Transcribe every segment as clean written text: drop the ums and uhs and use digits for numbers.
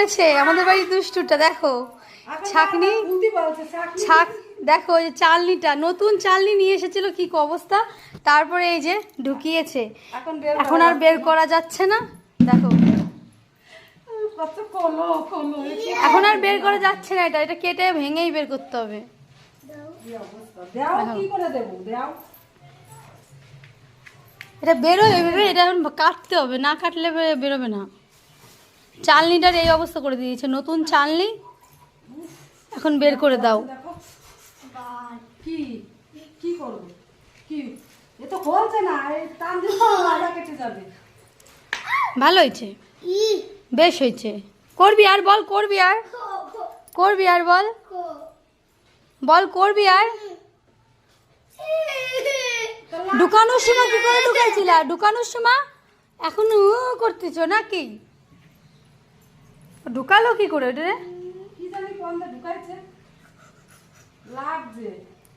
করেছে আমাদের বাড়ির দুষ্টুটা, দেখো ছাকনি ছাক, দেখো ওই যে চালনিটা, নতুন চালনি নিয়ে এসেছিল, কি অবস্থা, তারপরে এই যে ঢুকিয়েছে, এখন আর বের করা যাচ্ছে না, দেখো এখন আর বের করা যাচ্ছে না, এটা এটা কেটে ভেঙেই বের করতে হবে। এটা বেরোয় এভাবে, এটা এখন কাটতে হবে, না কাটলে বেরোবে না। চালনিটার এই অবস্থা করে দিয়েছে, নতুন চালনি, এখন বের করে দাও। কি কি করব কি, এ তো হচ্ছে না, এই টান দিলে লাগা কেটে যাবে। ভালো হয়েছে, বেশ হয়েছে, করবি আর বল, করবি আর করবি আর বল, বল করবি আর। ঢুকানোর সময় কি করে ঢুকাইছিল, ঢুকানোর সময় এখন করতেছ নাকি, ঢুকালো কি করে ওটা রে, কি জানি কোনটা ঢুকাইছে, লাগছে।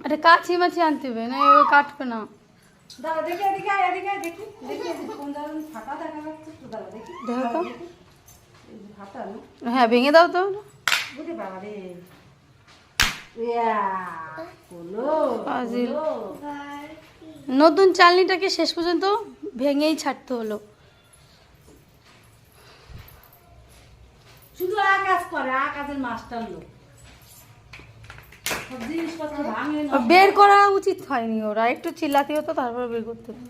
আরে কাছি মাছি আনতে হবে না, এভাবে কাটবে না। দাঁড়া দেখি, এদিকে আয়, এদিকে আয়, দেখি দেখি কোন জায়গায় ফাটা দেখা যাচ্ছে তো, দাঁড়া দেখি দেখো তো, এই যে ফাটা না, হ্যাঁ ভেঙে দাও তো। বুঝে বাবা রে, ইয়া হলো ফাজিল। হলো। নতুন চালনিটাকে শেষ পর্যন্ত ভেঙেই ছাড়তে হলো। শুধু আকাশ করে, আকাশের মাস্টার লোক, সব জিনিসপত্র ভাঙে না। বের করা উচিত হয়নি, ওরা একটু চিল্লাতে হতো, তারপর বের করতে হতো।